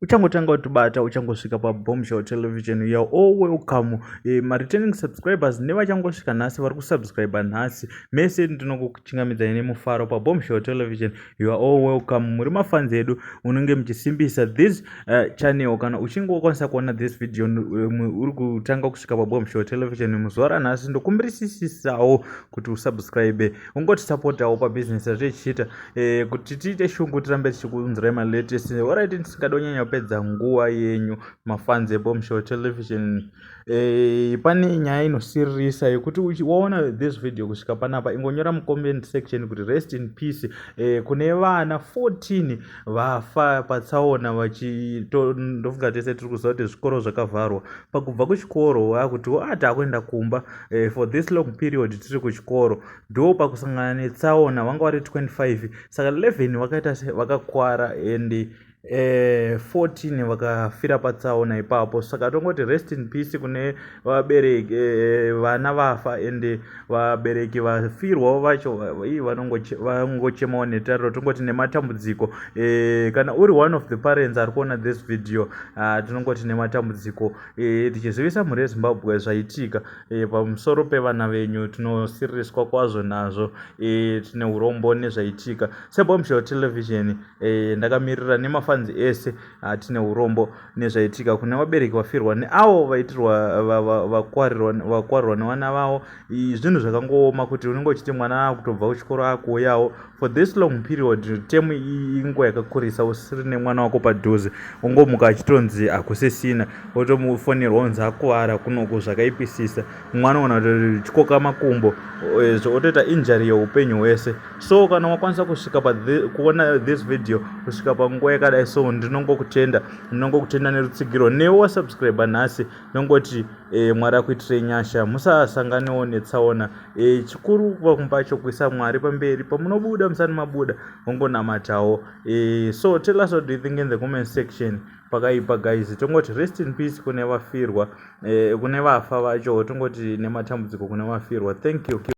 uchangotanga kutibata uchangosvika paBombshell Television, you are all welcome. Returning subscribers nevachangosvika nhasi vari kusubscribe nhasi, mese ndinokuchingamidzai nemufaro paBombshell Television, you are all welcome. Muri mafanzi edu unenge muchisimbisa this channel. Kana uchinge wakwanisa kuona this video uri kutanga kusvika paBombshell Television muzuva ranhasi, ndokumbirisisisawo kuti usubscribe, ungotisapotawo pabusiness ratichiita kuti tiite shungu tirambe tichikunzirai malatest. Alright, ndisikada kunyanya kupedza nguva yenyu mafanzi eBombshell Television. Pane nyaya inosirisa yekuti waona this video kusvika panapa, ingonyora mucomment section kuti rest in peace kune vana 14 vafa patsaona ndofunga tese tiri kuziva kuti zvikoro zvakavharwa. Pakubva kuchikoro vakuti takuenda kumba for this long period tiri kuchikoro, ndo pakusangana netsaona vanga vari 25, saka 11 vakaita vakakwara and 14 vakafira patsaona ipapo. Saka tongoti rest in peace kune vabereki vana vafa and vabereki vafirwawo vacho vanongochemawo netariro, tongoti nematambudziko. Kana uri one of the parents ari kuona this video, tinongoti nematambudziko. Tichizivisa mhuri yeZimbabwe zvaitika pamusoro pevana venyu, tinosiririswa kwazvo nazvo, tine urombo nezvaitika. SeBombshell Television ndakamirira nemafanzi ese, tine urombo nezvaitika kune vabereki vafirwa neavo vaitirwa vakwarirwa nevana vavo. Zvinhu zvakangooma kuti unenge uchiti mwana akutobva kuchikoro akuuyawo for this long period, temu inguva yakakurisa usiri nemwana wako padhuze, ungomuka achitonzi hakusisina, wotomufonерwa unzi akuvara kunoko zvakaipisisa. Mwana ona kuti chikoka makumbo, zvotoita injury yeupenyu hwese. So kana wakwanisa kusvika kuona this video kusvika panguva yakadai so, ndinongokutenda nerutsigiro. Newe wasubscribe nhasi, ndinongoti Mwari akuitirei nyasha, musasanganewo netsaona. Chikuru pacho kuisa Mwari pamberi, pamunobuda musati mabuda ungonamatawo. So tell us what do you think in the comment section. Pakaipa guys, tongoti rest in peace kune vafirwa, kune vafa vacho, tongoti nematambudziko kune vafirwa. Thank you.